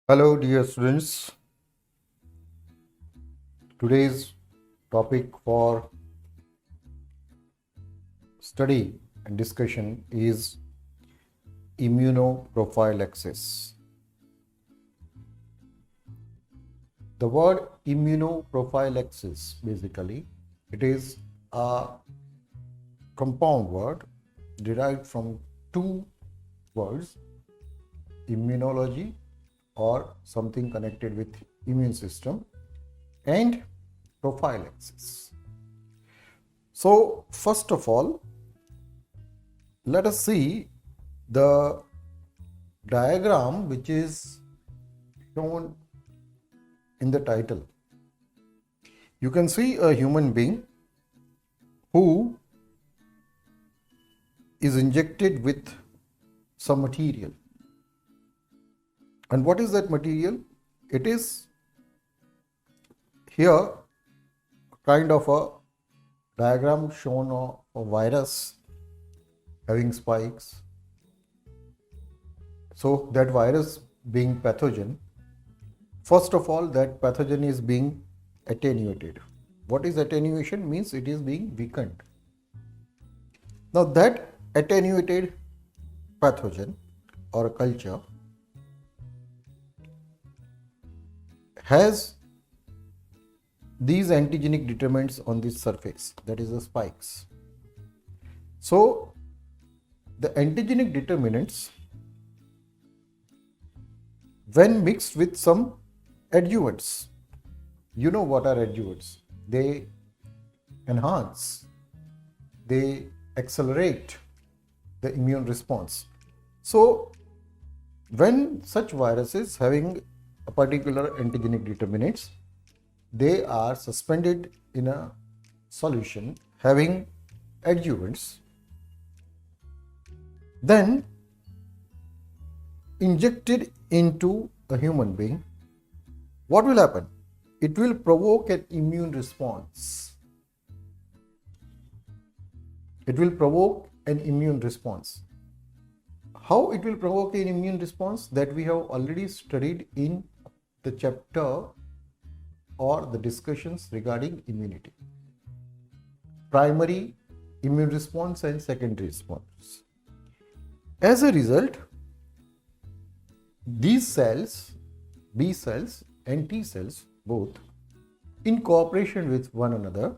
Hello, dear students. Today's topic for study and discussion is immunoprophylaxis. The word immunoprophylaxis, basically, it is a compound word derived from two words, immunology or something connected with immune system, and prophylaxis. So first of all, let us see the diagram which is shown in the title. You can see a human being who is injected with some material. And what is that material? It is here kind of a diagram shown of a virus having spikes. So that virus being pathogen, first of all, that pathogen is being attenuated. What is attenuation? Means it is being weakened. Now that attenuated pathogen or culture has these antigenic determinants on this surface, that is the spikes. So the antigenic determinants, when mixed with some adjuvants, you know what are adjuvants? They enhance, they accelerate the immune response. So when such viruses having a particular antigenic determinants, they are suspended in a solution having adjuvants, then injected into a human being. What will happen? It will provoke an immune response. It will provoke an immune response. How it will provoke an immune response? That we have already studied in the chapter or the discussions regarding immunity. Primary immune response and secondary response. As a result, these cells, B cells and T cells, both in cooperation with one another,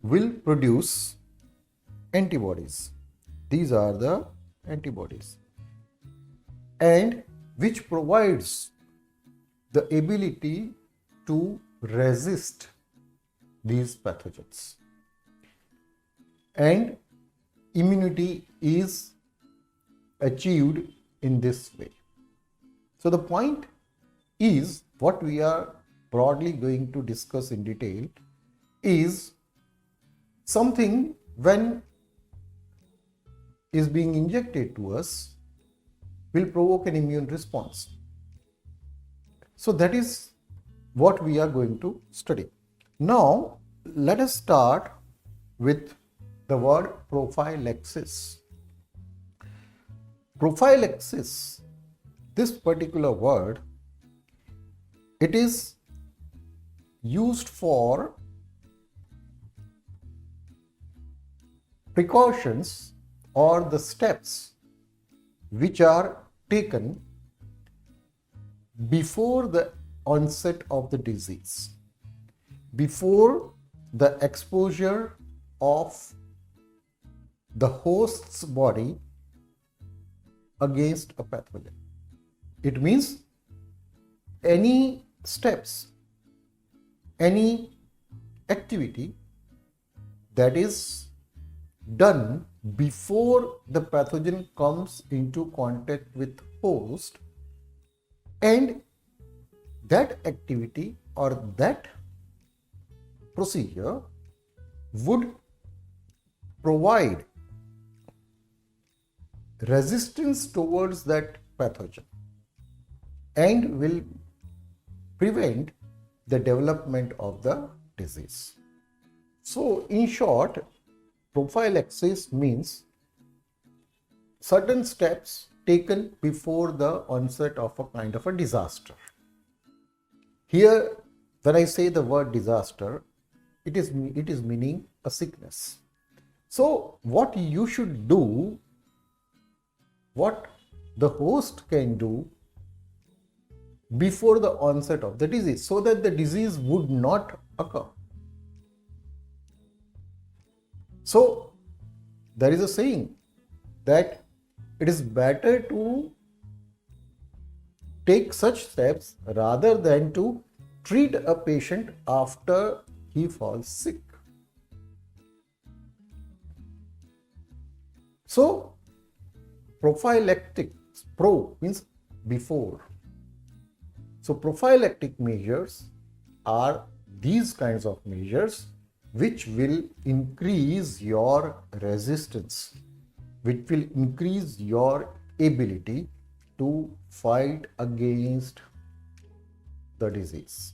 will produce antibodies. These are the antibodies, and which provides the ability to resist these pathogens, and immunity is achieved in this way. So the point is, what we are broadly going to discuss in detail is something when is being injected to us will provoke an immune response. So that is what we are going to study. Now let us start with the word prophylaxis. Prophylaxis, this particular word, it is used for precautions or the steps which are taken before the onset of the disease, before the exposure of the host's body against a pathogen. It means any steps, any activity that is done before the pathogen comes into contact with host, and that activity or that procedure would provide resistance towards that pathogen and will prevent the development of the disease. So in short, prophylaxis means certain steps taken before the onset of a kind of a disaster. Here, when I say the word disaster, it is meaning a sickness. So what you should do, what the host can do before the onset of the disease, so that the disease would not occur. So there is a saying that it is better to take such steps rather than to treat a patient after he falls sick. So prophylactic, pro means before. So prophylactic measures are these kinds of measures which will increase your resistance, which will increase your ability to fight against the disease.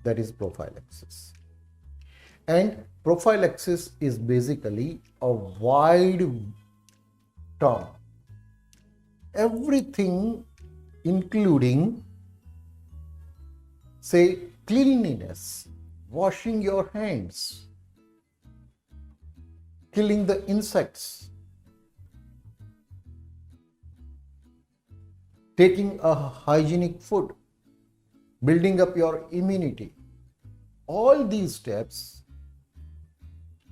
That is prophylaxis. And prophylaxis is basically a wide term. Everything including, say, cleanliness, washing your hands, killing the insects, taking a hygienic food, building up your immunity. All these steps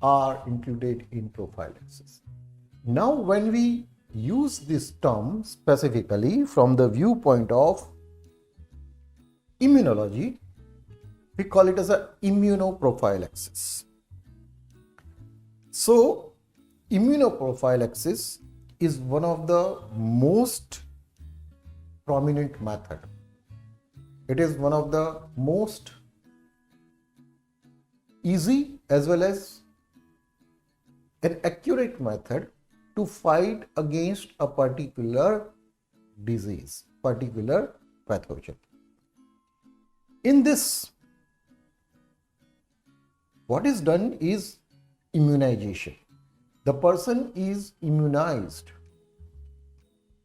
are included in prophylaxis. Now, when we use this term specifically from the viewpoint of immunology, we call it as a immunoprophylaxis. So, immunoprophylaxis is one of the most prominent method. It is one of the most easy as well as an accurate method to fight against a particular disease, particular pathogen. In this, what is done is immunization. The person is immunized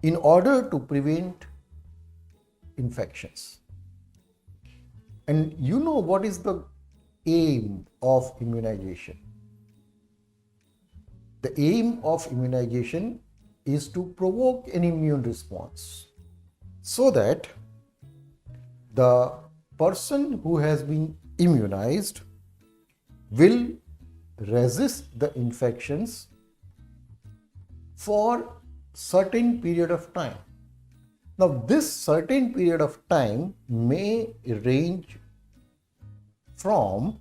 in order to prevent infections. And you know what is the aim of immunization? The aim of immunization is to provoke an immune response so that the person who has been immunized will resist the infections for certain period of time. Now, this certain period of time may range from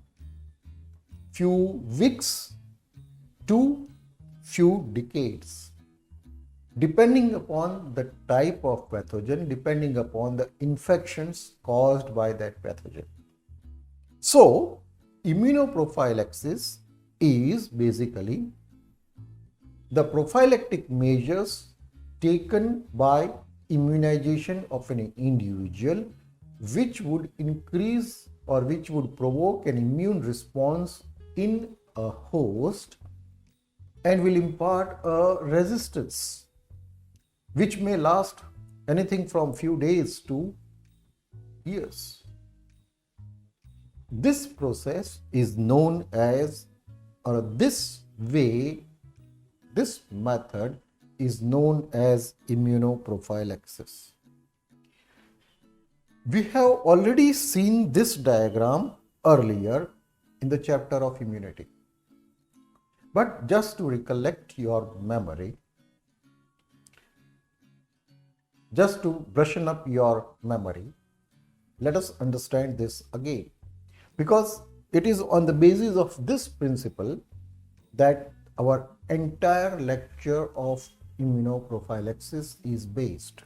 few weeks to few decades, depending upon the type of pathogen, depending upon the infections caused by that pathogen. So, immunoprophylaxis is basically the prophylactic measures taken by immunization of an individual which would increase or which would provoke an immune response in a host and will impart a resistance which may last anything from few days to years. This process is known as, or this way, this method is known as immunoprophylaxis. We have already seen this diagram earlier in the chapter of immunity. But just to recollect your memory, just to brushen up your memory, let us understand this again. Because it is on the basis of this principle that our entire lecture of immunoprophylaxis is based.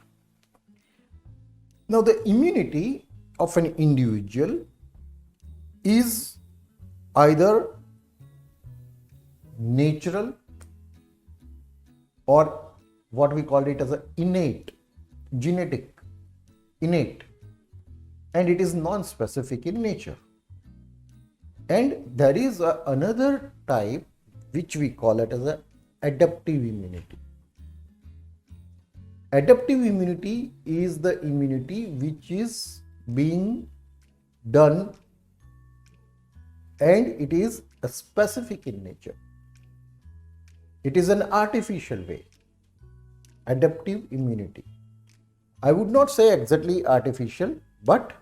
Now, the immunity of an individual is either natural or what we call it as a innate, genetic, innate, and it is non-specific in nature. And there is another type which we call it as a adaptive immunity. Adaptive immunity is the immunity which is being done and it is specific in nature. It is an artificial way. Adaptive immunity. I would not say exactly artificial, but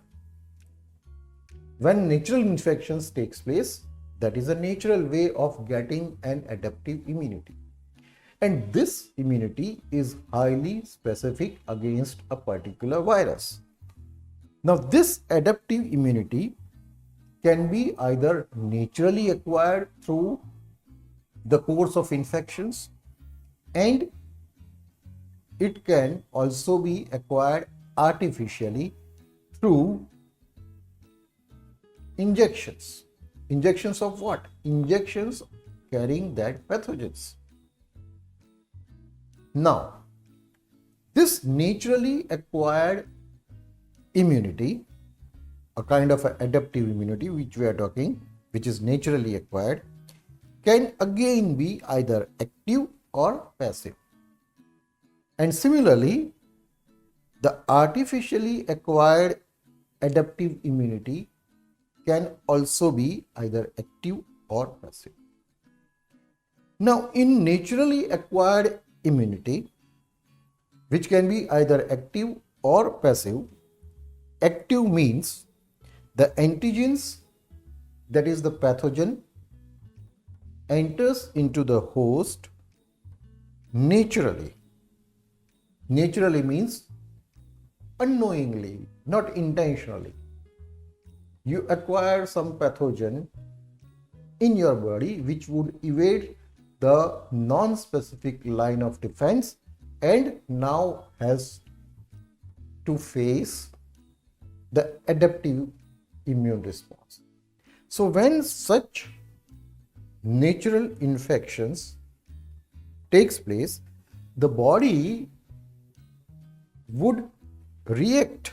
when natural infections takes place, that is a natural way of getting an adaptive immunity. And this immunity is highly specific against a particular virus. Now, this adaptive immunity can be either naturally acquired through the course of infections, and it can also be acquired artificially through injections. Injections of what? Injections carrying that pathogens. Now, this naturally acquired immunity, a kind of adaptive immunity which we are talking, which is naturally acquired, can again be either active or passive. And similarly, the artificially acquired adaptive immunity can also be either active or passive. Now, in naturally acquired immunity, which can be either active or passive, active means the antigens, that is the pathogen, enters into the host naturally. Naturally means unknowingly, not intentionally. You acquire some pathogen in your body which would evade the non-specific line of defense and now has to face the adaptive immune response. So when such natural infections takes place, the body would react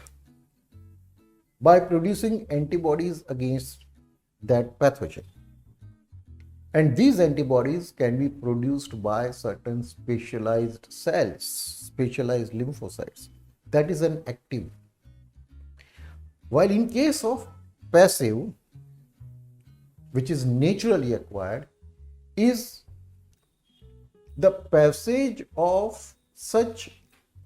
by producing antibodies against that pathogen. And these antibodies can be produced by certain specialized cells, specialized lymphocytes. That is an active. While in case of passive, which is naturally acquired, is the passage of such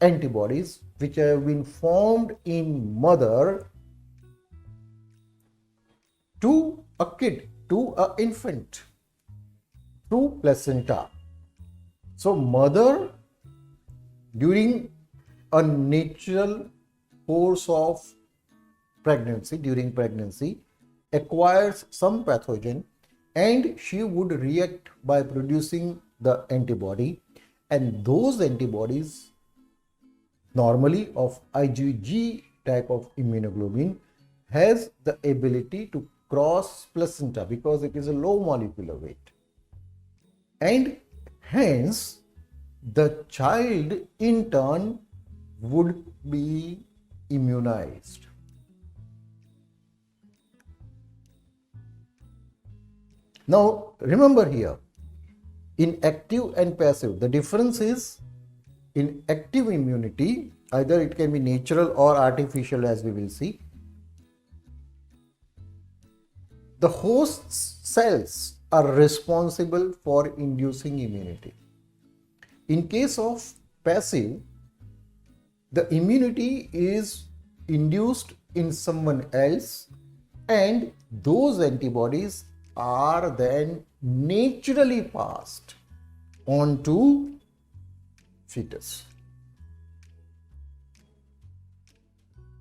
antibodies which have been formed in mother to a kid, to an infant, through placenta. So mother during a natural course of pregnancy, during pregnancy, acquires some pathogen and she would react by producing the antibody, and those antibodies normally of IgG type of immunoglobulin has the ability to cross placenta because it is a low molecular weight, and hence the child in turn would be immunized. Now remember here, in active and passive, the difference is in active immunity, either it can be natural or artificial, as we will see. The host cells are responsible for inducing immunity. In case of passive, the immunity is induced in someone else and those antibodies are then naturally passed on to fetus.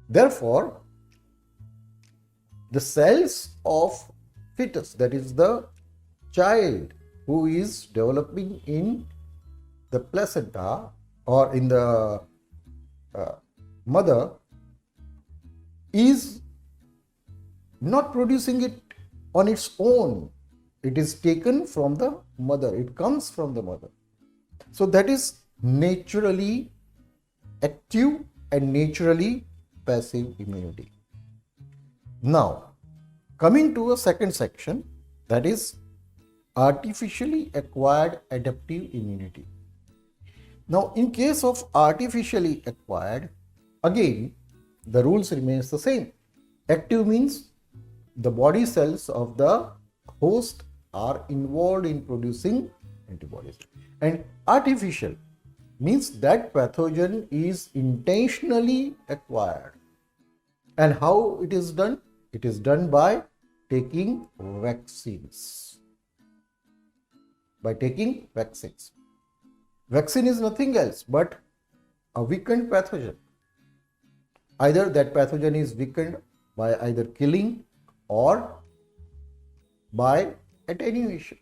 Therefore, the cells of fetus, that is the child who is developing in the placenta or in the mother, is not producing it on its own. It is taken from the mother. It comes from the mother. So that is naturally active and naturally passive immunity. Now, coming to a second section, that is artificially acquired adaptive immunity. Now, in case of artificially acquired, again, the rules remains the same. Active means the body cells of the host are involved in producing antibodies. And artificial means that pathogen is intentionally acquired. And how it is done? It is done by taking vaccines. By taking vaccines. Vaccine is nothing else but a weakened pathogen. Either that pathogen is weakened by either killing or by attenuation.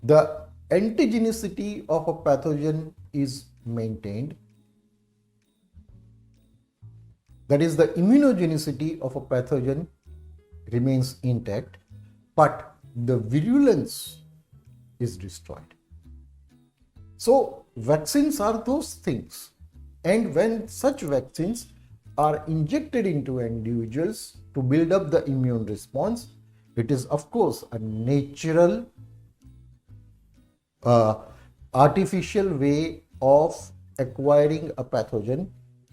The antigenicity of a pathogen is maintained. That is, the immunogenicity of a pathogen remains intact, but the virulence is destroyed. So, vaccines are those things. And when such vaccines are injected into individuals to build up the immune response, it is of course a natural, artificial way of acquiring a pathogen,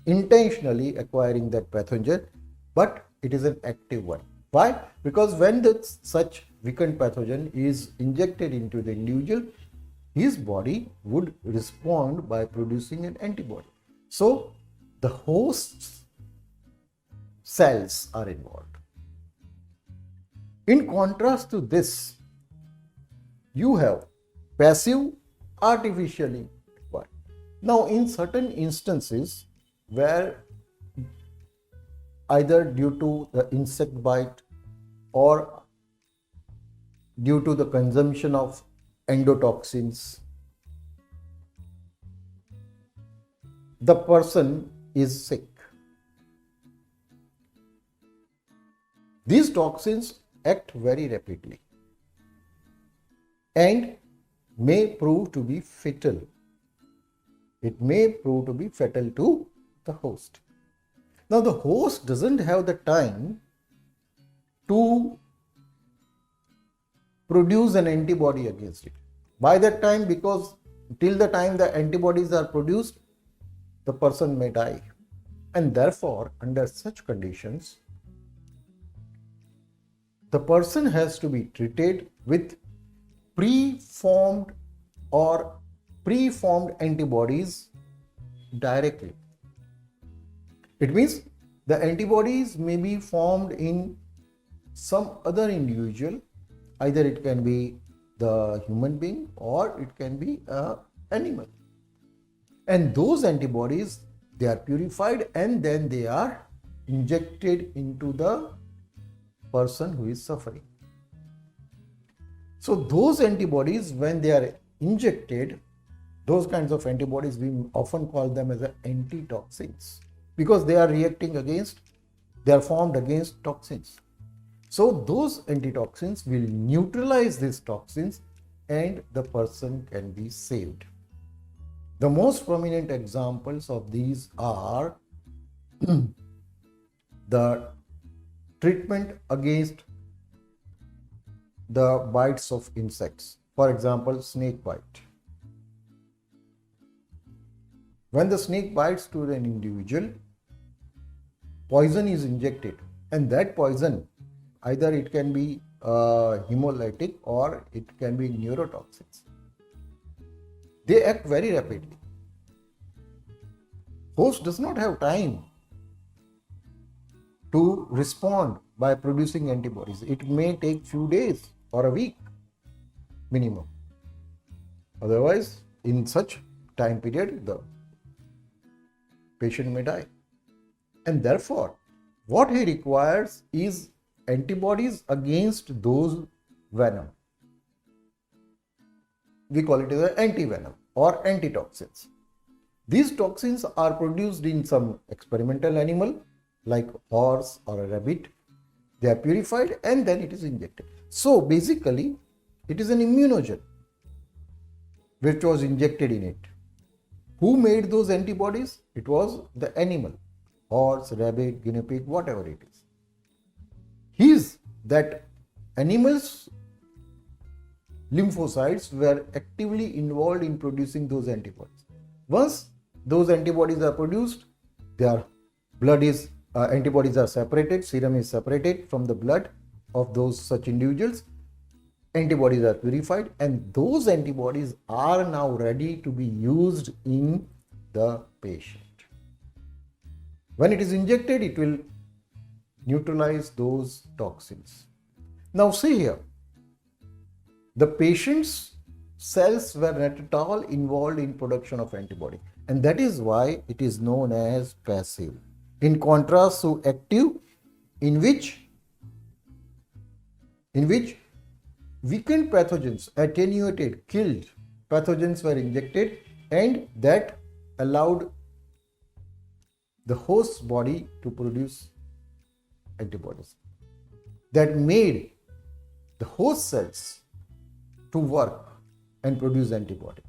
intentionally acquiring that pathogen, but it is an active one. Why? Because when such weakened pathogen is injected into the individual, his body would respond by producing an antibody. So, the host cells are involved. In contrast to this, you have passive artificially acquired. Now, in certain instances where either due to the insect bite or due to the consumption of endotoxins, the person is sick. These toxins act very rapidly and may prove to be fatal. It may prove to be fatal to the host. Now, the host doesn't have the time to produce an antibody against it. By that time, because till the time the antibodies are produced, the person may die. And therefore, under such conditions, the person has to be treated with preformed antibodies directly. It means the antibodies may be formed in some other individual. Either it can be the human being or it can be an animal. And those antibodies, they are purified and then they are injected into the person who is suffering. So those antibodies, when they are injected, those kinds of antibodies, we often call them as antitoxins because they are they are formed against toxins. So those antitoxins will neutralize these toxins and the person can be saved. The most prominent examples of these are the treatment against the bites of insects. For example, snake bite. When the snake bites to an individual, poison is injected, and that poison, either it can be hemolytic or it can be neurotoxins. They act very rapidly. Host does not have time to respond by producing antibodies. It may take few days or a week minimum. Otherwise, in such time period, the patient may die. And therefore, what he requires is antibodies against those venom. We call it as an antivenom or antitoxins. These toxins are produced in some experimental animal like horse or a rabbit. They are purified and then it is injected. So basically, it is an immunogen which was injected in it. Who made those antibodies? It was the animal, horse, rabbit, guinea pig, whatever it is. That animal's lymphocytes were actively involved in producing those antibodies. Once those antibodies are produced, their blood is antibodies are separated, serum is separated from the blood of those such individuals. Antibodies are purified, and those antibodies are now ready to be used in the patient. When it is injected, it will neutralize those toxins. Now see here, the patient's cells were not at all involved in production of antibody, and that is why it is known as passive. In contrast to active, in which weakened pathogens, attenuated, killed pathogens were injected, and that allowed the host body to produce antibodies. That made the host cells to work and produce antibody.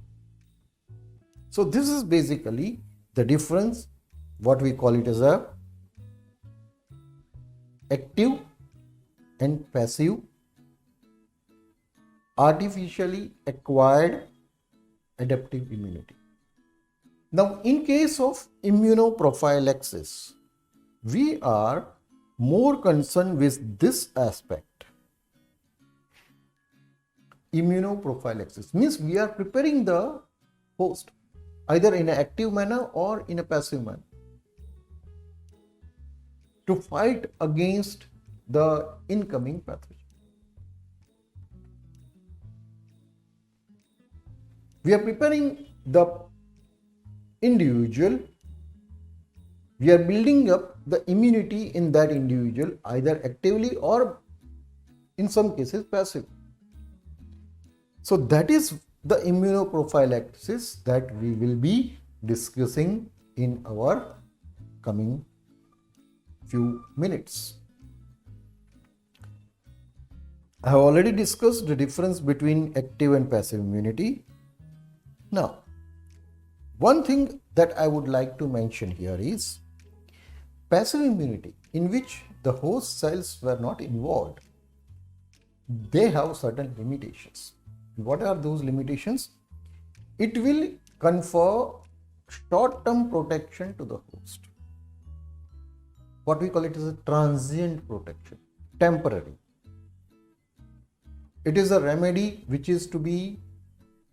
So this is basically the difference, what we call it as a active and passive, artificially acquired adaptive immunity. Now, in case of immunoprophylaxis, we are more concerned with this aspect. Immunoprophylaxis means we are preparing the host either in an active manner or in a passive manner to fight against the incoming pathogen. We are preparing the individual, we are building up the immunity in that individual either actively or in some cases passive. So that is the immunoprophylaxis that we will be discussing in our coming few minutes. I have already discussed the difference between active and passive immunity. Now, one thing that I would like to mention here is passive immunity, in which the host cells were not involved. They have certain limitations. What are those limitations? It will confer short-term protection to the host. What we call it is a transient protection, temporary. It is a remedy which is to be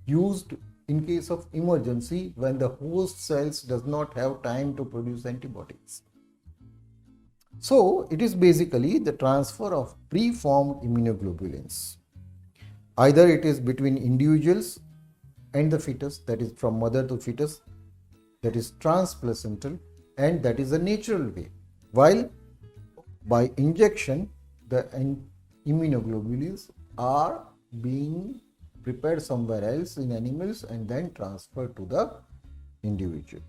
used in case of emergency when the host cells does not have time to produce antibodies. So it is basically the transfer of preformed immunoglobulins. Either it is between individuals and the fetus, that is from mother to fetus, that is transplacental, and that is a natural way. While by injection, the immunoglobulins are being prepared somewhere else in animals and then transferred to the individual.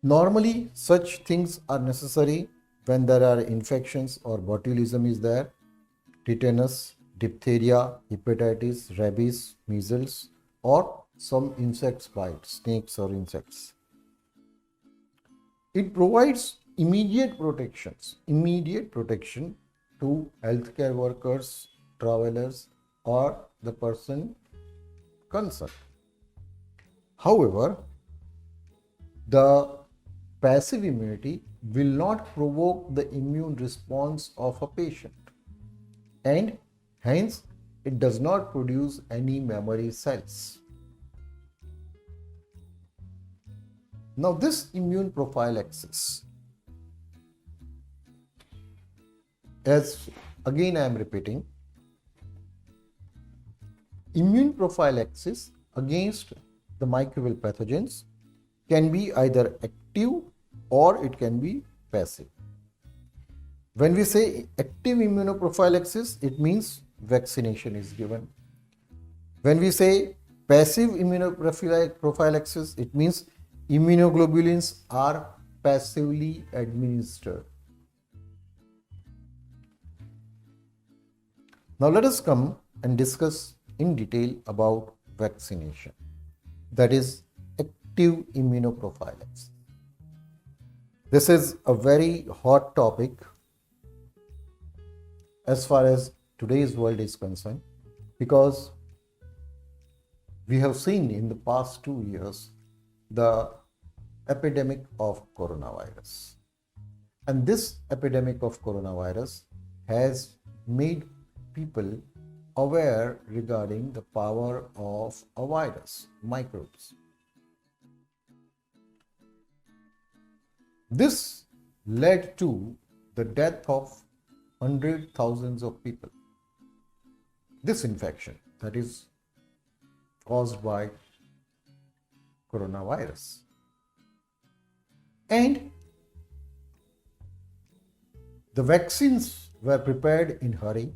Normally, such things are necessary when there are infections or botulism is there, tetanus, diphtheria, hepatitis, rabies, measles, or some insects bite, snakes or insects. It provides immediate protection to healthcare workers, travelers, or the person concerned. However, the passive immunity will not provoke the immune response of a patient, and hence it does not produce any memory cells. Now this immune prophylaxis, as again I am repeating, immune prophylaxis against the microbial pathogens can be either active or it can be passive. When we say active immunoprophylaxis, it means vaccination is given. When we say passive immunoprophylaxis, it means immunoglobulins are passively administered. Now let us come and discuss in detail about vaccination, that is active immunoprophylaxis. This is a very hot topic as far as today's world is concerned. because we have seen in the past 2 years the epidemic of coronavirus. And this epidemic of coronavirus has made people aware regarding the power of a virus, microbes. This led to the death of hundreds, thousands of people. This infection that is caused by coronavirus. And the vaccines were prepared in hurry.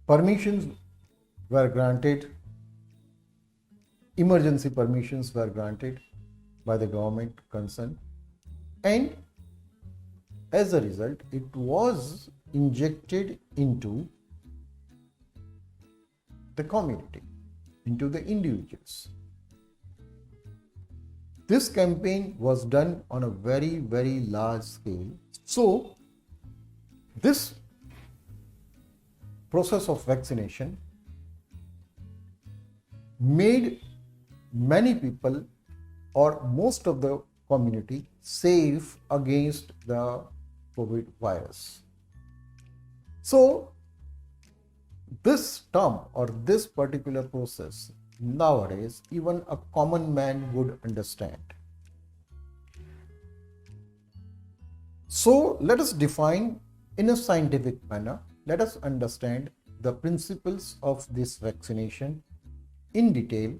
Permissions were granted. Emergency permissions were granted by the government concerned. And as a result, it was injected into the community, into the individuals. This campaign was done on a very, very large scale. So, this process of vaccination made many people or most of the community safe against the COVID virus. So, this term or this particular process nowadays even a common man would understand. So let us define in a scientific manner, let us understand the principles of this vaccination in detail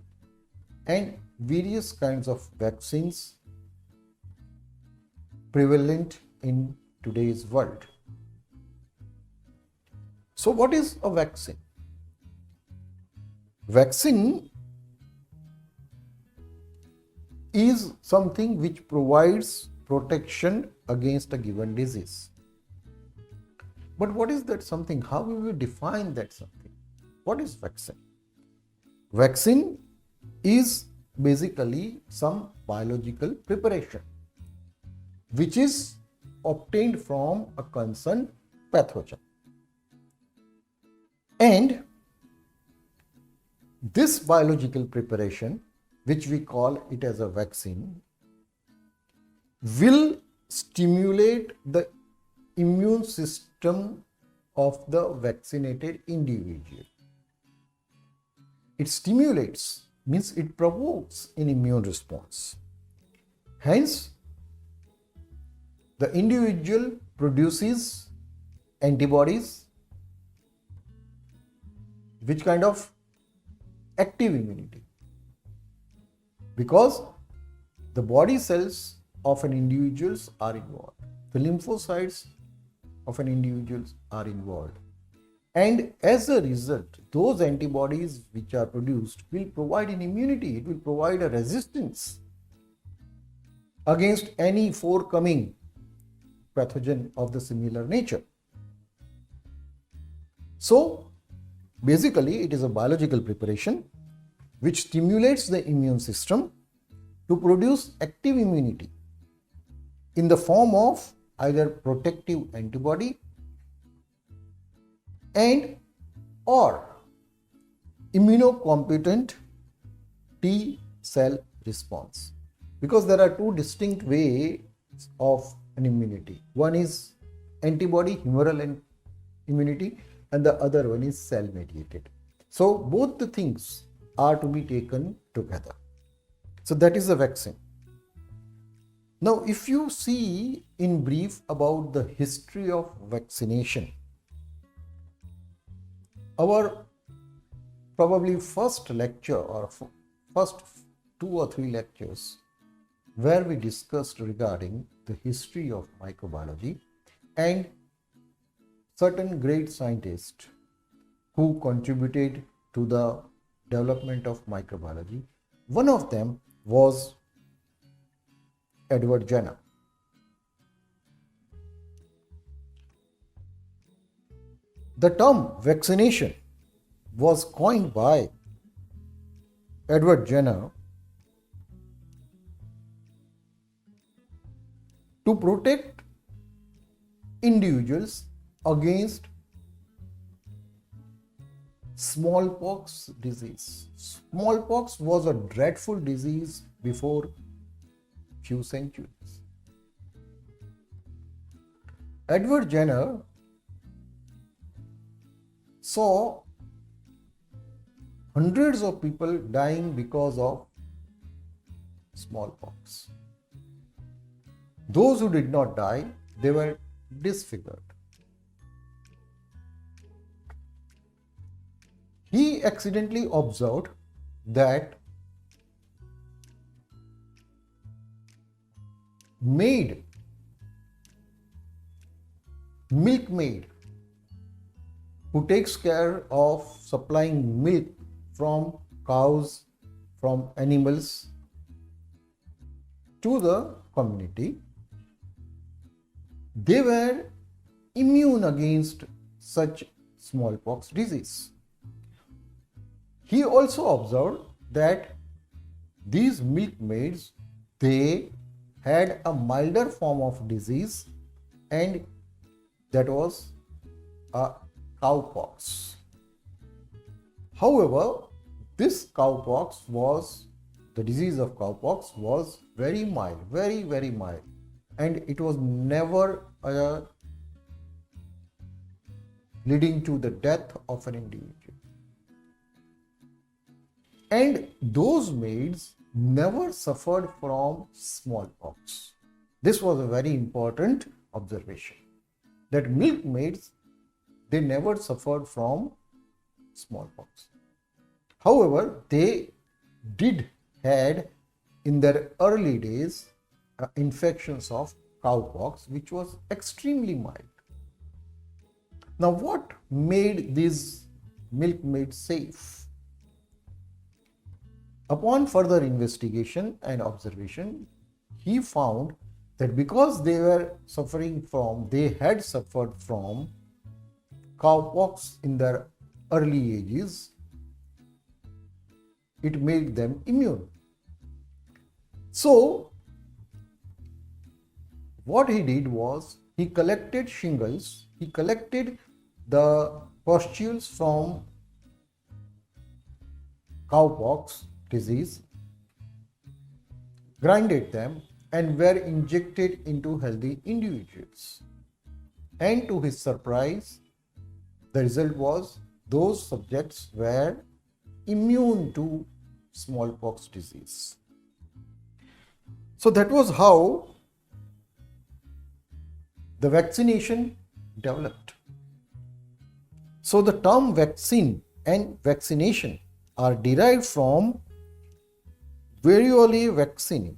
and various kinds of vaccines prevalent in today's world. So what is a vaccine? Vaccine is something which provides protection against a given disease. But what is that something? How will we define that something? What is vaccine? Vaccine is basically some biological preparation which is obtained from a concerned pathogen. And this biological preparation, which we call it as a vaccine, will stimulate the immune system of the vaccinated individual. It stimulates, means it provokes an immune response. Hence, the individual produces antibodies, which kind of active immunity, because the body cells of an individual are involved, the lymphocytes of an individual are involved, and as a result those antibodies which are produced will provide an immunity, it will provide a resistance against any forthcoming pathogen of the similar nature. So basically, it is a biological preparation which stimulates the immune system to produce active immunity in the form of either protective antibody and or immunocompetent T cell response. Because there are two distinct ways of an immunity. One is antibody humoral immunity and the other one is cell mediated. So both the things are to be taken together. So that is the vaccine. Now if you see in brief about the history of vaccination, our probably first lecture or first 2 or 3 lectures where we discussed regarding the history of microbiology and certain great scientists who contributed to the development of microbiology. One of them was Edward Jenner. The term vaccination was coined by Edward Jenner to protect individuals against smallpox disease. Smallpox was a dreadful disease before few centuries. Edward Jenner saw hundreds of people dying because of smallpox. Those who did not die, they were disfigured. He accidentally observed that milkmaid who takes care of supplying milk from cows, from animals to the community, they were immune against such smallpox disease. He also observed that these milkmaids, they had a milder form of disease, and that was a cowpox. However, this cowpox was, the disease of cowpox was very mild, very, very mild, and it was never leading to the death of an individual. And those maids never suffered from smallpox. This was a very important observation, that milkmaids, they never suffered from smallpox. However, they did had in their early days infections of cowpox, which was extremely mild. Now, what made these milkmaids safe? Upon further investigation and observation, he found that because they had suffered from cowpox in their early ages, it made them immune. So, what he did was, he collected shingles, he collected the pustules from cowpox disease, grinded them, and were injected into healthy individuals. And to his surprise, the result was those subjects were immune to smallpox disease. So that was how the vaccination developed. So the term vaccine and vaccination are derived from variole vaccine,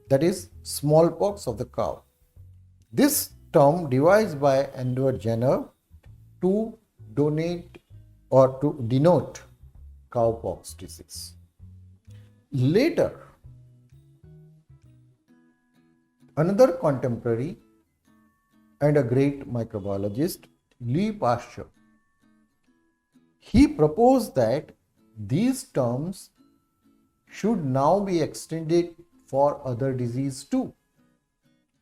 that is smallpox of the cow. This term devised by Edward Jenner to denote cowpox disease. Later, another contemporary and a great microbiologist, Louis Pasteur, he proposed that these terms should now be extended for other disease too,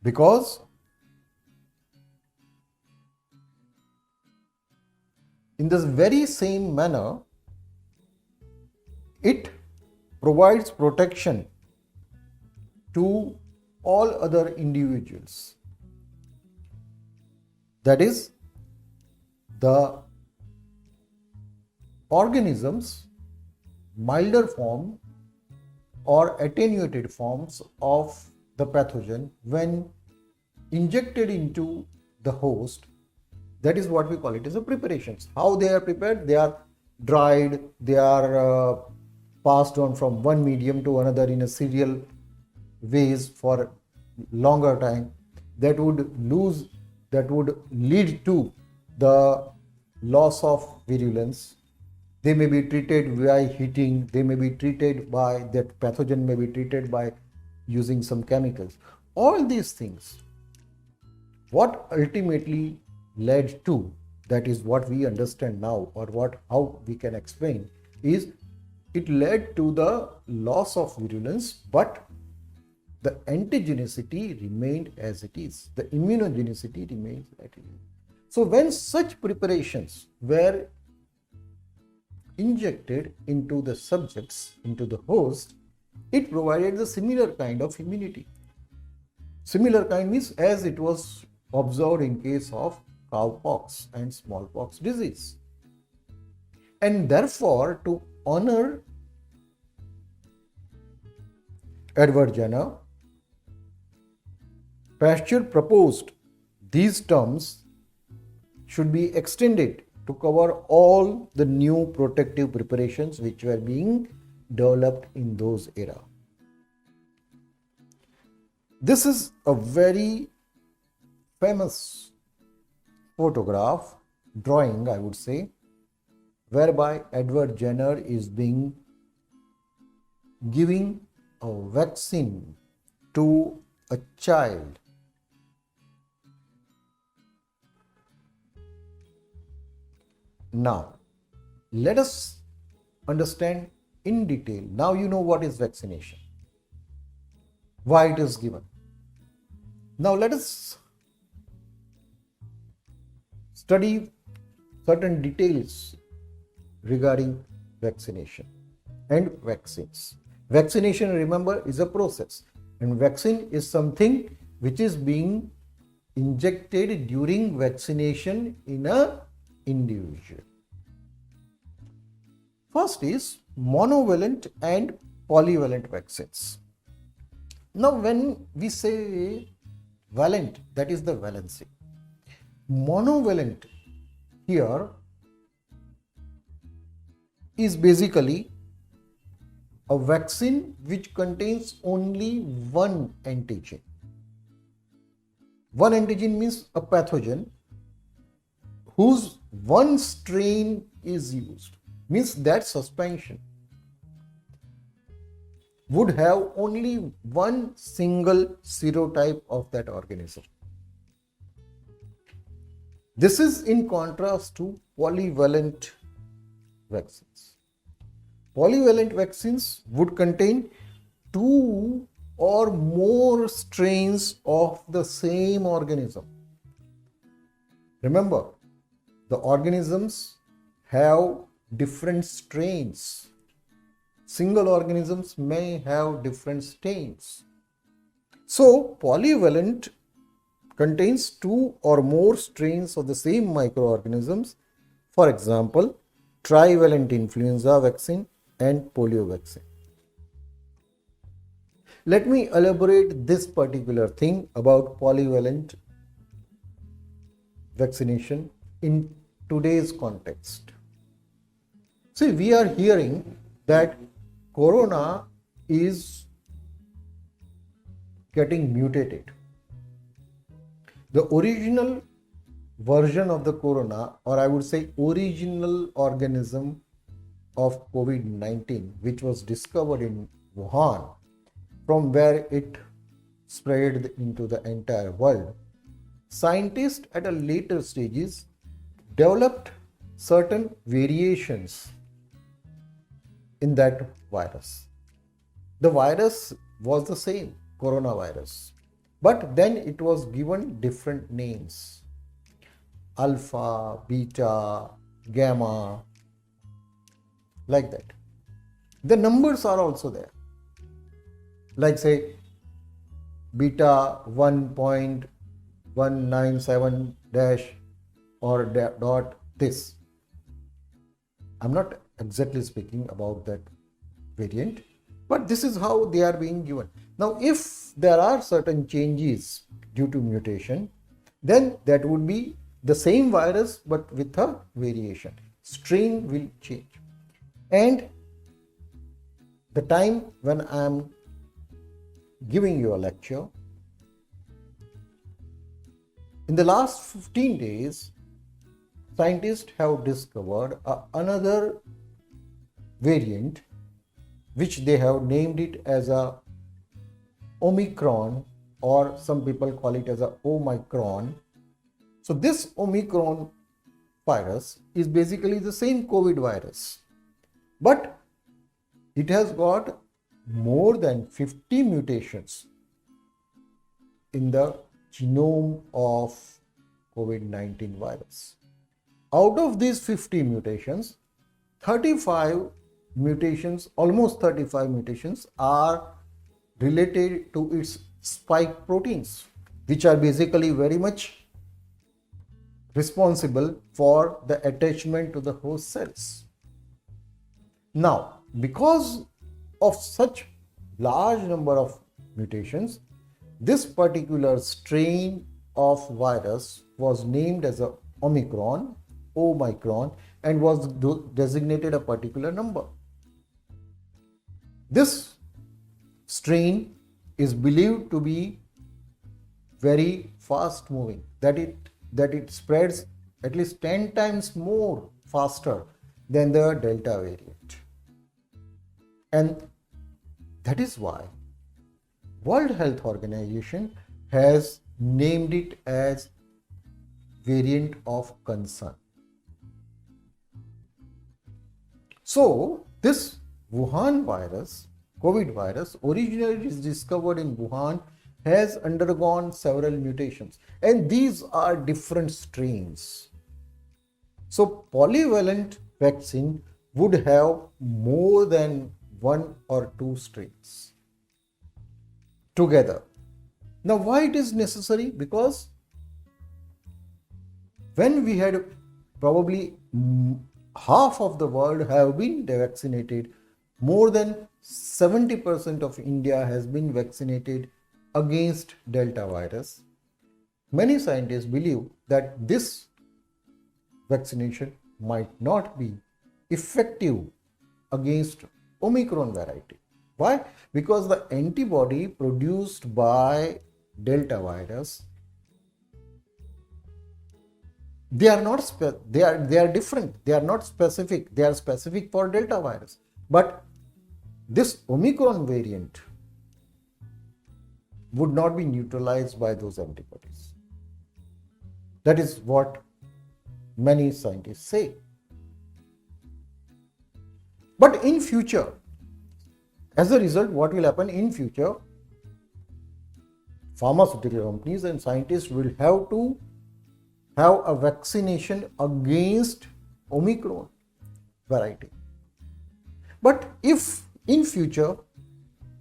because in this very same manner, it provides protection to all other individuals. That is, the organisms, milder form or attenuated forms of the pathogen, when injected into the host, that is what we call it as a preparations. How they are prepared? They are dried, they are passed on from one medium to another in a serial ways for longer time. That would lead to the loss of virulence. They may be treated by heating, they may be treated by, that pathogen may be treated by using some chemicals. All these things, what ultimately led to, that is what we understand now, or how we can explain, is it led to the loss of virulence, but the antigenicity remained as it is. The immunogenicity remains as it is. So when such preparations were injected into the subjects, into the host, it provided the similar kind of immunity. Similar kind means as it was observed in case of cowpox and smallpox disease. And therefore, to honor Edward Jenner, Pasteur proposed these terms should be extended to cover all the new protective preparations which were being developed in those era. This is a very famous photograph, drawing I would say, whereby Edward Jenner is giving a vaccine to a child. Now, let us understand in detail. Now you know what is vaccination, why it is given. Now let us study certain details regarding vaccination and vaccines. Vaccination, remember, is a process, and vaccine is something which is being injected during vaccination in a individual. First is monovalent and polyvalent vaccines. Now, when we say valent, that is the valency. Monovalent here is basically a vaccine which contains only one antigen. One antigen means a pathogen whose one strain is used, means that suspension would have only one single serotype of that organism. This is in contrast to polyvalent vaccines. Polyvalent vaccines would contain two or more strains of the same organism. Remember, the organisms have different strains. Single organisms may have different strains. So, polyvalent contains two or more strains of the same microorganisms. For example, trivalent influenza vaccine and polio vaccine. Let me elaborate this particular thing about polyvalent vaccination in today's context. See, we are hearing that corona is getting mutated. The original version of the corona, or I would say original organism of COVID-19, which was discovered in Wuhan, from where it spread into the entire world, scientists at a later stages developed certain variations in that virus. The virus was the same, coronavirus, but then it was given different names: alpha, beta, gamma, like that. The numbers are also there, like say beta 1.197 dash or dot this. I'm not exactly speaking about that variant, but this is how they are being given. Now, if there are certain changes due to mutation, then that would be the same virus but with a variation. Strain will change. And the time when I am giving you a lecture, in the last 15 days, scientists have discovered another variant, which they have named it as a Omicron, or some people call it as a Omicron. So this Omicron virus is basically the same COVID virus, but it has got more than 50 mutations in the genome of COVID-19 virus. Out of these 50 mutations, 35 mutations, almost 35 mutations are related to its spike proteins, which are basically very much responsible for the attachment to the host cells. Now, because of such large number of mutations, this particular strain of virus was named as a Omicron, and was designated a particular number. This strain is believed to be very fast moving, that it spreads at least 10 times more faster than the Delta variant. And that is why World Health Organization has named it as variant of concern. So this Wuhan virus, COVID virus, originally discovered in Wuhan, has undergone several mutations, and these are different strains. So polyvalent vaccine would have more than one or two strains together. Now why it is necessary? Because when we had probably half of the world have been vaccinated, more than 70% of India has been vaccinated against Delta virus, many scientists believe that this vaccination might not be effective against Omicron variety. Why? Because the antibody produced by Delta virus, they are different. They are not specific. They are specific for Delta virus. But this Omicron variant would not be neutralized by those antibodies. That is what many scientists say. But in future, as a result, what will happen in future? Pharmaceutical companies and scientists will have to have a vaccination against Omicron variety. But if in future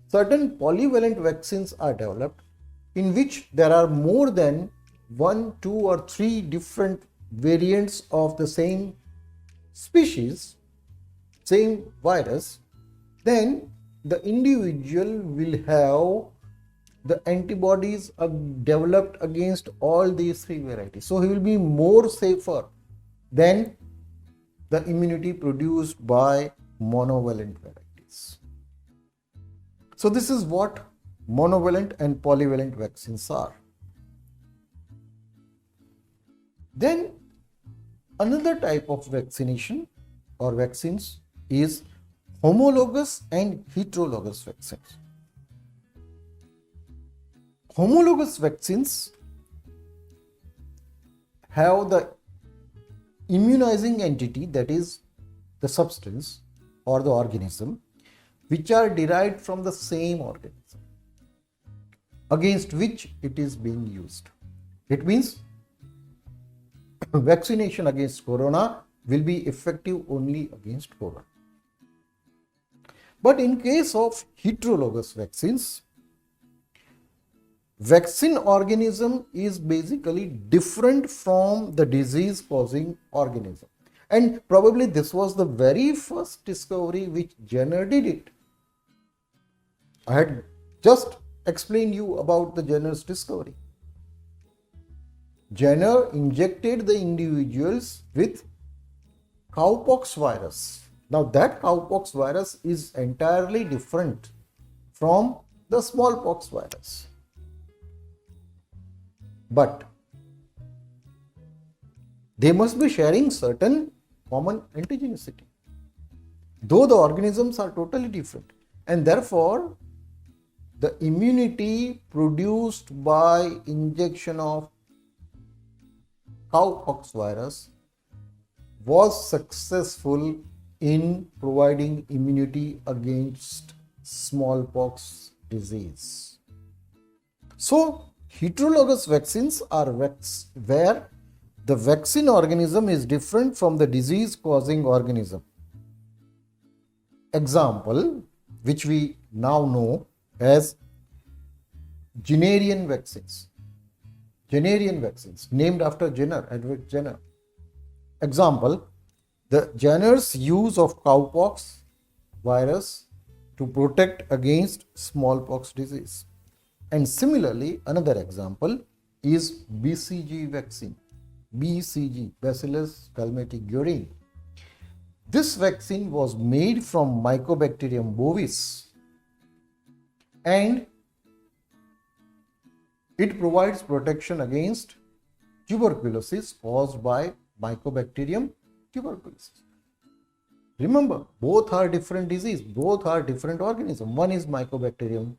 certain polyvalent vaccines are developed in which there are more than 1, 2 or 3 different variants of the same species, same virus, then the individual will have the antibodies developed against all these 3 varieties. So he will be more safer than the immunity produced by monovalent varieties. So this is what monovalent and polyvalent vaccines are. Then another type of vaccination or vaccines is homologous and heterologous vaccines. Homologous vaccines have the immunizing entity, that is the substance or the organism, which are derived from the same organism against which it is being used. It means vaccination against corona will be effective only against corona. But in case of heterologous vaccines, vaccine organism is basically different from the disease causing organism. And probably this was the very first discovery which Jenner did it. I had just explained you about the Jenner's discovery. Jenner injected the individuals with cowpox virus. Now that cowpox virus is entirely different from the smallpox virus. But they must be sharing certain common antigenicity, though the organisms are totally different, and therefore the immunity produced by injection of cowpox virus was successful in providing immunity against smallpox disease. So heterologous vaccines are where the vaccine organism is different from the disease causing organism. example, which we now know as Jennerian vaccines. Jennerian vaccines, named after Jenner, Edward Jenner. Example, the Jenner's use of cowpox virus to protect against smallpox disease. And similarly, another example is BCG vaccine. BCG, Bacillus calmette-guerin. This vaccine was made from Mycobacterium bovis and it provides protection against tuberculosis caused by Mycobacterium tuberculosis. Remember, both are different disease, both are different organism. One is Mycobacterium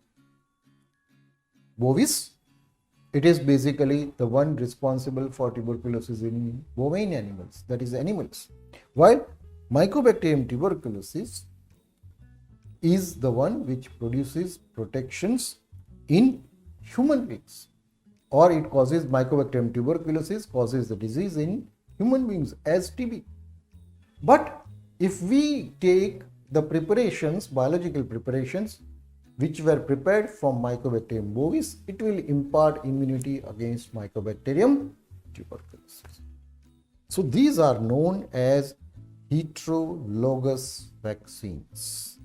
bovis. It is basically the one responsible for tuberculosis in bovine animals, that is animals. While Mycobacterium tuberculosis is the one which produces protections in human beings, or it causes Mycobacterium tuberculosis causes the disease in human beings as TB. But if we take the preparations, biological preparations, which were prepared from Mycobacterium bovis, it will impart immunity against Mycobacterium tuberculosis. So these are known as heterologous vaccines.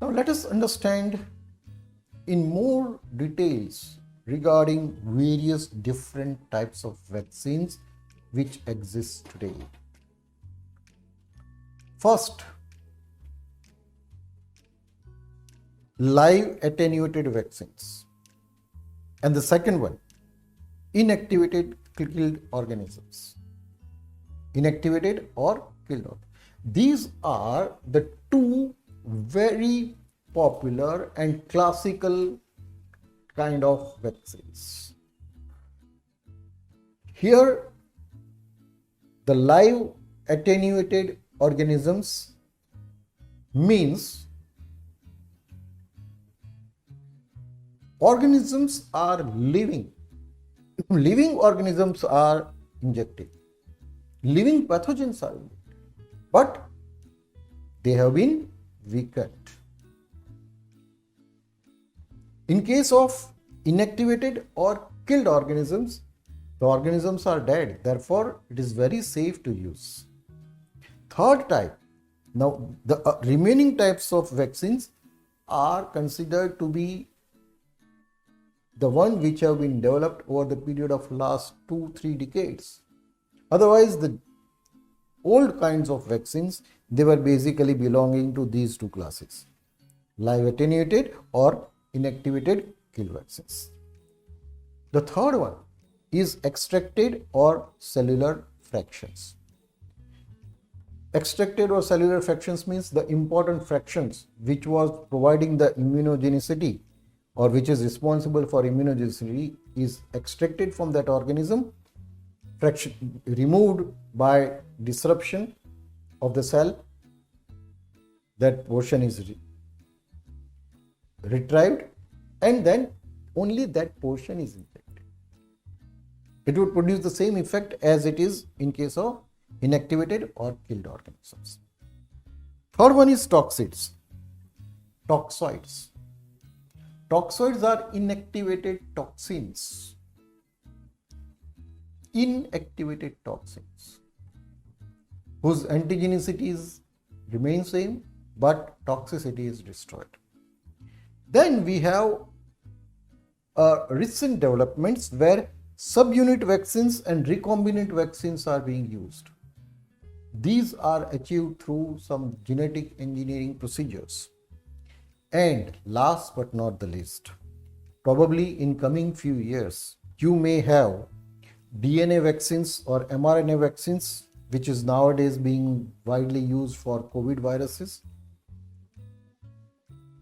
Now let us understand in more details regarding various different types of vaccines which exist today. First, live attenuated vaccines, and the second one, inactivated killed organisms. Inactivated or killed. These are the two very popular and classical kind of vaccines. Here, the live attenuated organisms means organisms are living. Living organisms are injected. Living pathogens are injected. But they have been weakened. In case of inactivated or killed organisms, the organisms are dead. Therefore, it is very safe to use. Third type. Now, the remaining types of vaccines are considered to be the one which have been developed over the period of last 2-3 decades. Otherwise, the old kinds of vaccines, they were basically belonging to these two classes: live attenuated or inactivated kill vaccines. The third one is extracted or cellular fractions. Extracted or cellular fractions means the important fractions which was providing the immunogenicity or which is responsible for immunogenicity is extracted from that organism, fraction removed by disruption of the cell. That portion is retrieved and then only that portion is infected. It would produce the same effect as it is in case of inactivated or killed organisms. Third one is toxoids. Toxoids. Toxoids are inactivated toxins. Inactivated toxins whose antigenicity remains same but toxicity is destroyed. Then we have recent developments where subunit vaccines and recombinant vaccines are being used. These are achieved through some genetic engineering procedures. And last but not the least, probably in coming few years, you may have DNA vaccines or mRNA vaccines, which is nowadays being widely used for COVID viruses,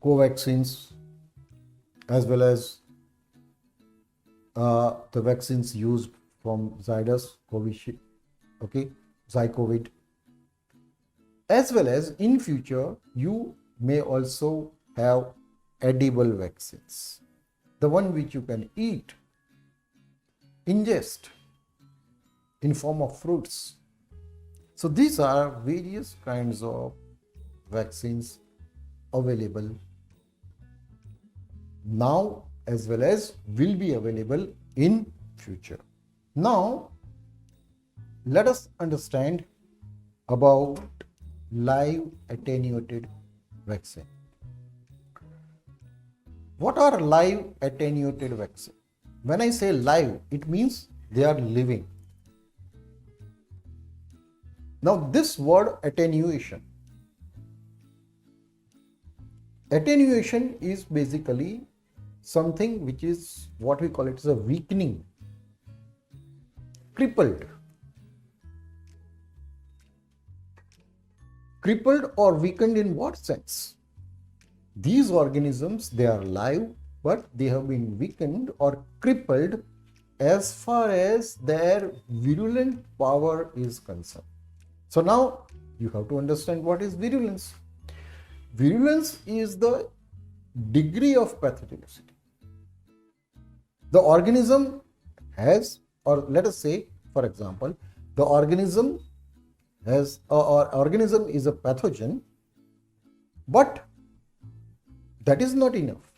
co-vaccines, as well as the vaccines used from Zydus, Covishield, Zycovid. As well as in future, you may also have edible vaccines, the one which you can eat, ingest in form of fruits. So these are various kinds of vaccines available now as well as will be available in future. Now let us understand about live attenuated vaccine. What are live attenuated vaccine? When I say live, it means they are living. Now this word attenuation is basically something which is what we call it as a weakening, crippled or weakened. In what sense? These organisms, they are live, but they have been weakened or crippled as far as their virulent power is concerned. So now you have to understand what is virulence. Virulence is the degree of pathogenicity. The organism has, or let us say, for example, the organism has, or organism is a pathogen, but that is not enough.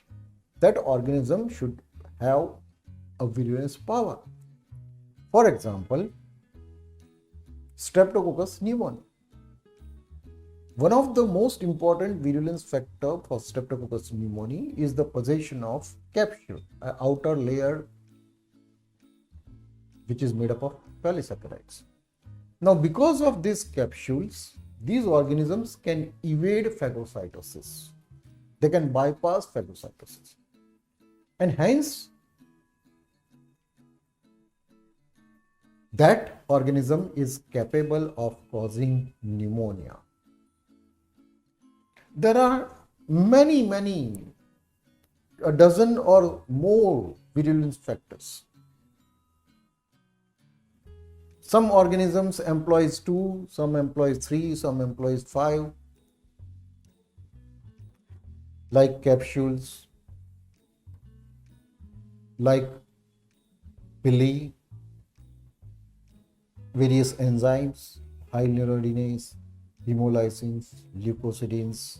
That organism should have a virulence power. For example, Streptococcus pneumoniae. One of the most important virulence factor for Streptococcus pneumoniae is the possession of capsule, an outer layer which is made up of polysaccharides. Now, because of these capsules, these organisms can evade phagocytosis. They can bypass phagocytosis. And hence, that organism is capable of causing pneumonia. There are many, a dozen or more virulence factors. Some organisms employs 2, some employs 3, some employs 5, like capsules, like pili, various enzymes, hyaluronidase, hemolysins, leucocidins,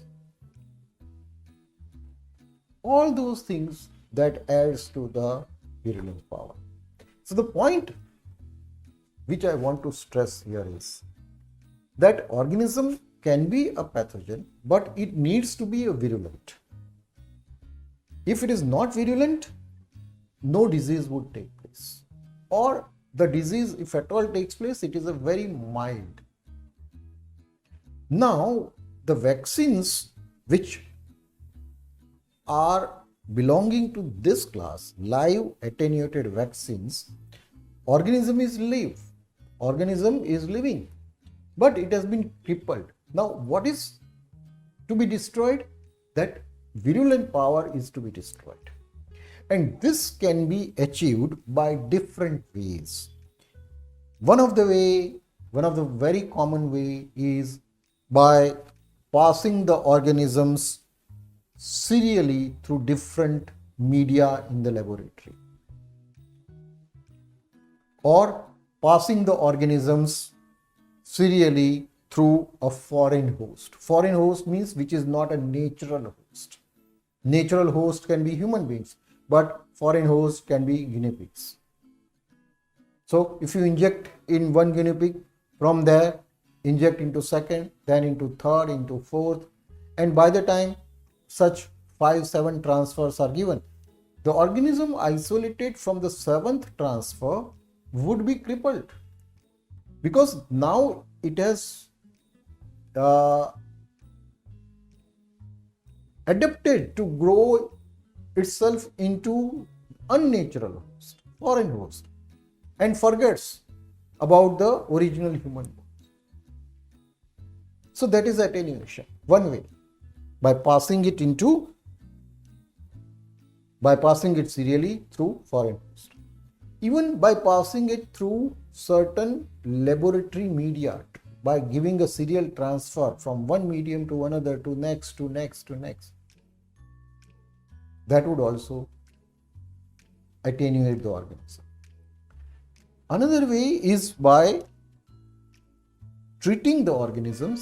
all those things that adds to the virulence power. So the point which I want to stress here is that organism can be a pathogen, but it needs to be a virulent. If it is not virulent, no disease would take place. Or the disease, if at all takes place, it is a very mild. Now, the vaccines which are belonging to this class, live attenuated vaccines, organism is live. Organism is living, but it has been crippled. Now, what is to be destroyed? That virulent power is to be destroyed. And this can be achieved by different ways. One of the very common way is by passing the organisms serially through different media in the laboratory, or passing the organisms serially through a foreign host. Foreign host means which is not a natural host. Natural host can be human beings, but foreign host can be guinea pigs. So if you inject in one guinea pig, from there inject into second, then into third, into fourth, and by the time such 5-7 transfers are given, the organism isolated from the 7th transfer would be crippled, because now it has adapted to grow itself into unnatural host, foreign host, and forgets about the original human body. So that is attenuation, one way, by passing it serially through foreign host. Even by passing it through certain laboratory media, by giving a serial transfer from one medium to another, to next, that would also attenuate the organism. Another way is by treating the organisms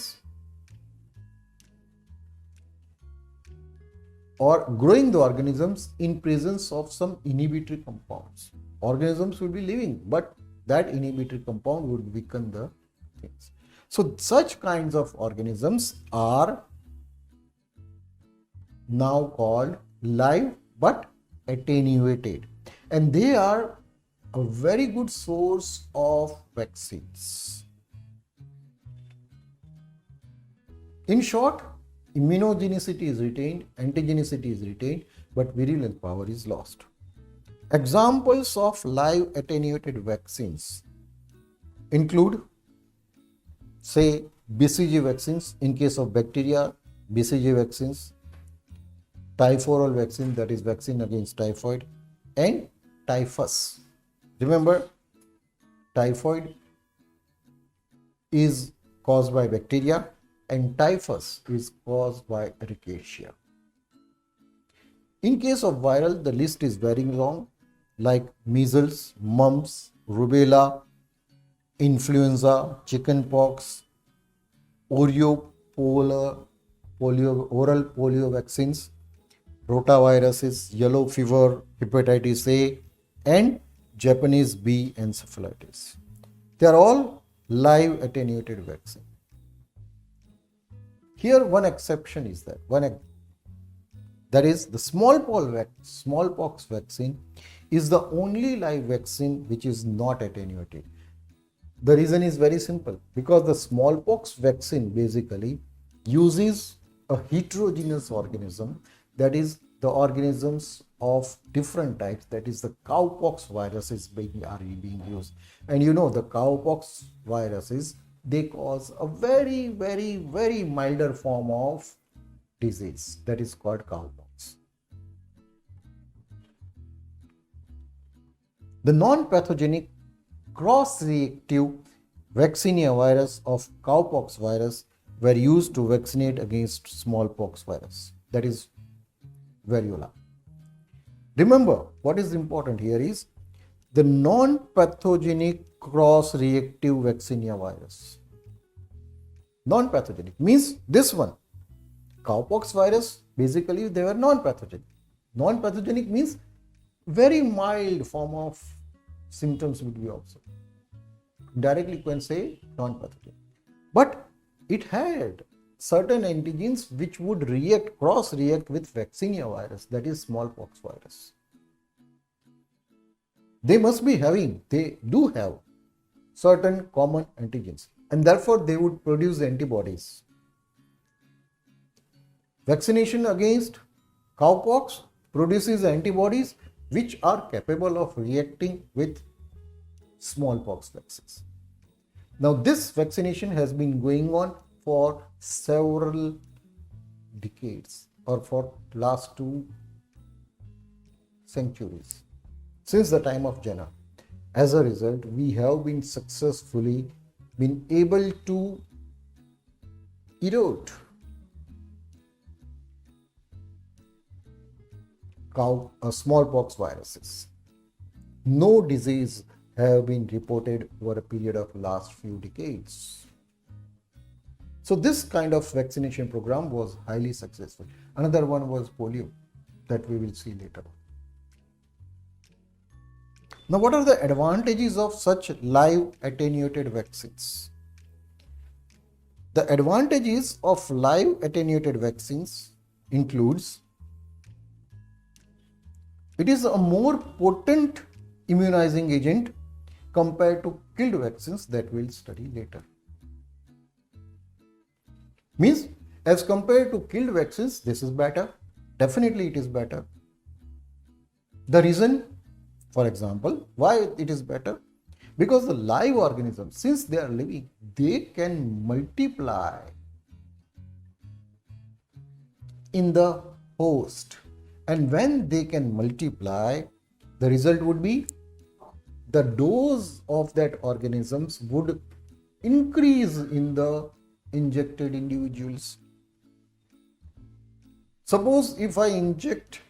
or growing the organisms in presence of some inhibitory compounds. Organisms will be living, but that inhibitory compound would weaken the things. So such kinds of organisms are now called live but attenuated, and they are a very good source of vaccines. In short, immunogenicity is retained, antigenicity is retained, but virulence power is lost. Examples of live attenuated vaccines include, say, BCG vaccines in case of bacteria, BCG vaccines, typhoral vaccine, that is vaccine against typhoid, and typhus. Remember, typhoid is caused by bacteria and typhus is caused by rickettsia. In case of viral, the list is very long, like measles, mumps, rubella, influenza, chickenpox, oral polio vaccines, rotaviruses, yellow fever, hepatitis A, and Japanese B encephalitis. They are all live attenuated vaccine. Here one exception is there. That is, the smallpox vaccine is the only live vaccine which is not attenuated. The reason is very simple, because the smallpox vaccine basically uses a heterogeneous organism, that is the organisms of different types, that is the cowpox viruses are being used. And you know, the cowpox viruses, they cause a very, very, very milder form of disease, that is called cowpox. The non-pathogenic cross-reactive vaccinia virus of cowpox virus were used to vaccinate against smallpox virus, that is variola. Remember, what is important here is the non-pathogenic cross-reactive vaccinia virus. Non-pathogenic means this one. Cowpox virus, basically they were non-pathogenic. Non-pathogenic means very mild form of symptoms would be observed. Directly you can say non-pathogenic. But it had certain antigens which would cross-react with vaccinia virus, that is smallpox virus. They do have certain common antigens, and therefore they would produce antibodies. Vaccination against cowpox produces antibodies which are capable of reacting with smallpox vaccines. Now this vaccination has been going on for several decades, or for last 2 centuries, since the time of Jenner. As a result, we have been successfully able to erode smallpox viruses. No disease have been reported over a period of last few decades. So this kind of vaccination program was highly successful. Another one was polio, that we will see later. Now, what are the advantages of such live attenuated vaccines? The advantages of live attenuated vaccines includes, it is a more potent immunizing agent compared to killed vaccines that we'll study later. Means, as compared to killed vaccines, this is better. Definitely it is better. The reason, for example, why it is better? Because the live organisms, since they are living, they can multiply in the host. And when they can multiply, the result would be the dose of that organisms would increase in the injected individuals. Suppose if I inject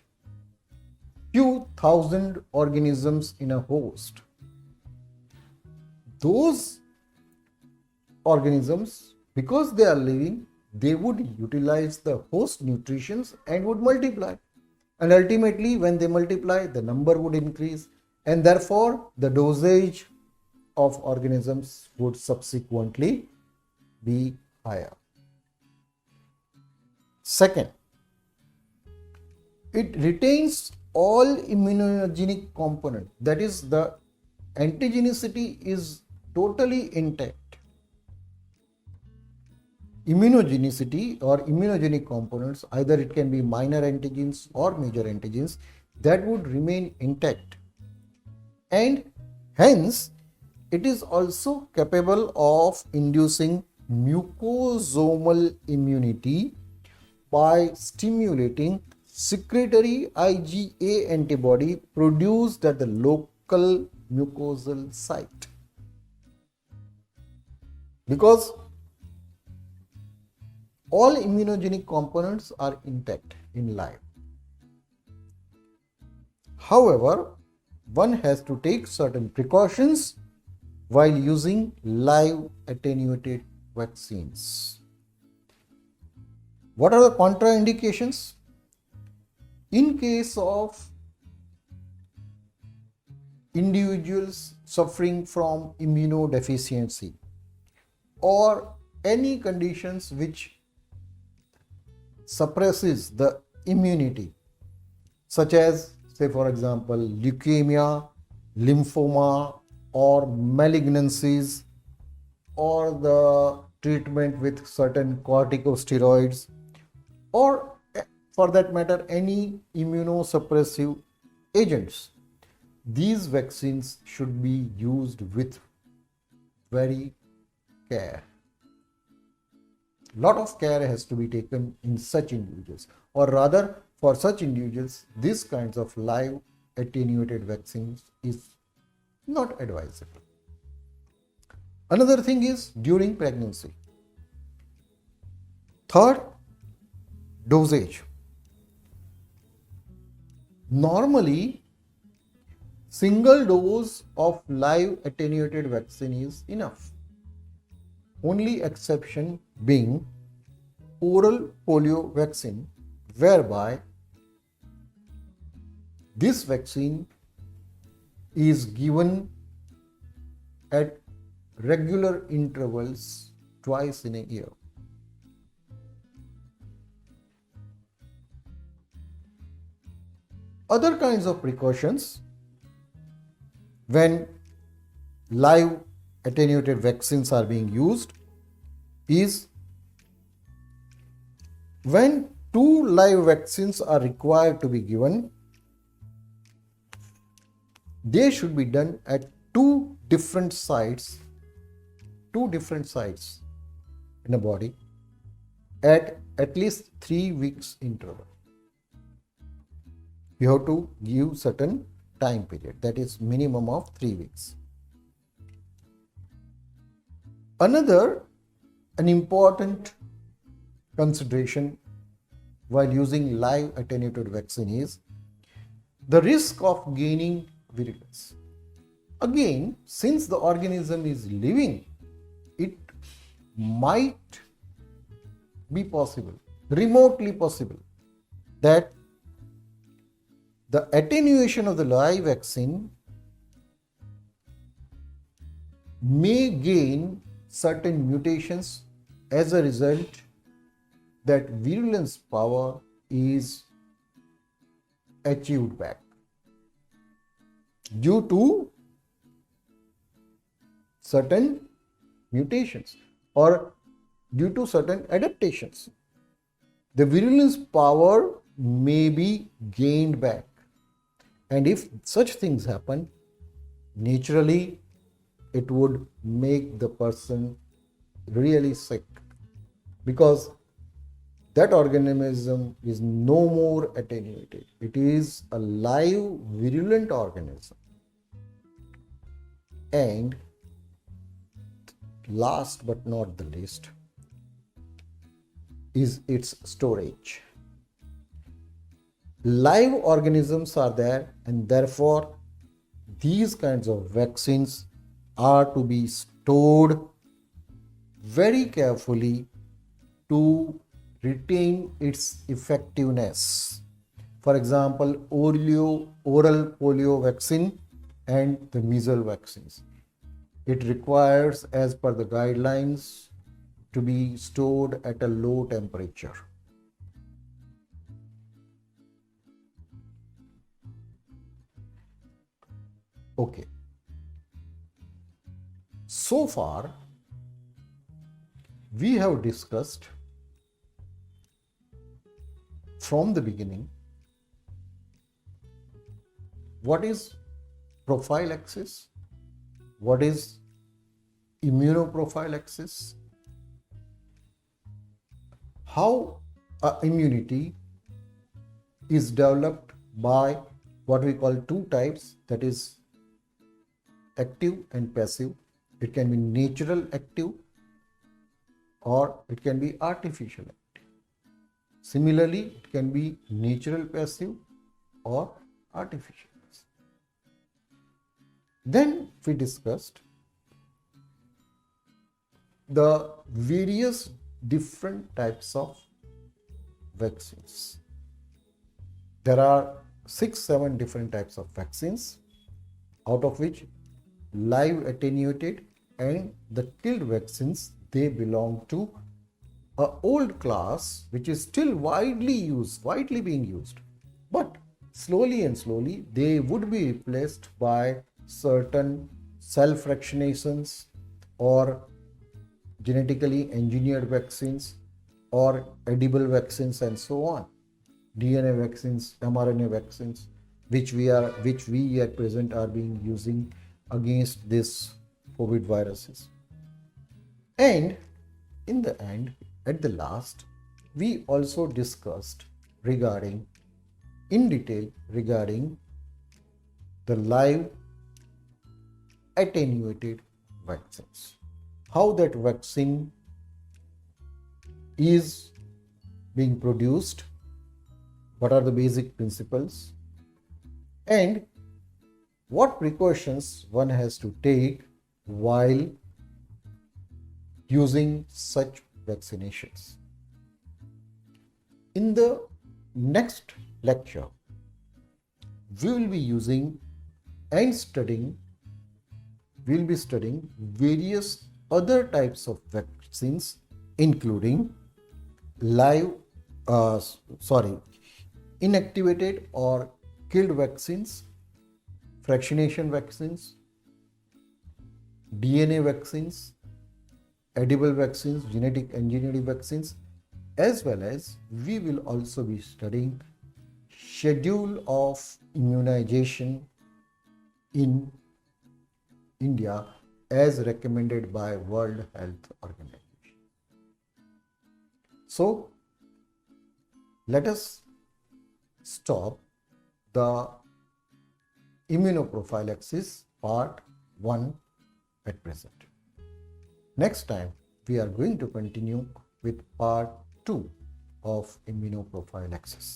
few thousand organisms in a host, those organisms, because they are living, they would utilize the host nutritions and would multiply. And ultimately, when they multiply, the number would increase, and therefore the dosage of organisms would subsequently be higher. Second, it retains all immunogenic component, that is, the antigenicity is totally intact. Immunogenicity or immunogenic components, either it can be minor antigens or major antigens, that would remain intact, and hence it is also capable of inducing mucosomal immunity by stimulating secretory IgA antibody produced at the local mucosal site. Because all immunogenic components are intact in live. However, one has to take certain precautions while using live attenuated vaccines. What are the contraindications? In case of individuals suffering from immunodeficiency or any conditions which suppresses the immunity, such as, say for example, leukemia, lymphoma, or malignancies, or the treatment with certain corticosteroids, or for that matter any immunosuppressive agents, these vaccines should be used with very care. Lot of care has to be taken in such individuals, or rather for such individuals these kinds of live attenuated vaccines is not advisable. Another thing is during pregnancy. Third, dosage. Normally single dose of live attenuated vaccine is enough. Only exception being oral polio vaccine, whereby this vaccine is given at regular intervals twice in a year. Other kinds of precautions when live attenuated vaccines are being used is when two live vaccines are required to be given, they should be done at two different sites in the body at least 3 weeks interval. You have to give certain time period, that is minimum of 3 weeks. An important consideration while using live attenuated vaccine is the risk of gaining virulence. Again, since the organism is living, it might be possible, remotely possible, that the attenuation of the live vaccine may gain certain mutations, as a result that virulence power is achieved back due to certain mutations or due to certain adaptations. The virulence power may be gained back, and if such things happen, naturally it would make the person really sick, because that organism is no more attenuated. It is a live virulent organism. And last but not the least is its storage. Live organisms are there, and therefore these kinds of vaccines are to be stored very carefully to retain its effectiveness. For example, oral polio vaccine and the measles vaccines. It requires, as per the guidelines, to be stored at a low temperature. Okay. So far, we have discussed from the beginning what is prophylaxis, what is immunoprophylaxis, how immunity is developed by what we call two types, that is active and passive. It can be natural active or it can be artificial active. Similarly, it can be natural passive or artificial passive. Then we discussed the various different types of vaccines. There are 6-7 different types of vaccines, out of which live attenuated and the killed vaccines, they belong to an old class which is still widely being used. But slowly and slowly they would be replaced by certain cell fractionations or genetically engineered vaccines or edible vaccines and so on. DNA vaccines, mRNA vaccines, which we at present are being using against this COVID viruses. And in the end, at the last, we also discussed in detail regarding the live attenuated vaccines. How that vaccine is being produced, what are the basic principles, and what precautions one has to take while using such vaccinations. In the next lecture, we will be using and studying various other types of vaccines, including inactivated or killed vaccines, fractionation vaccines, DNA vaccines, edible vaccines, genetic engineering vaccines, as well as we will also be studying schedule of immunization in India as recommended by World Health Organization. So let us stop the immunoprophylaxis part 1 at present. Next time we are going to continue with part 2 of immunoprophylaxis.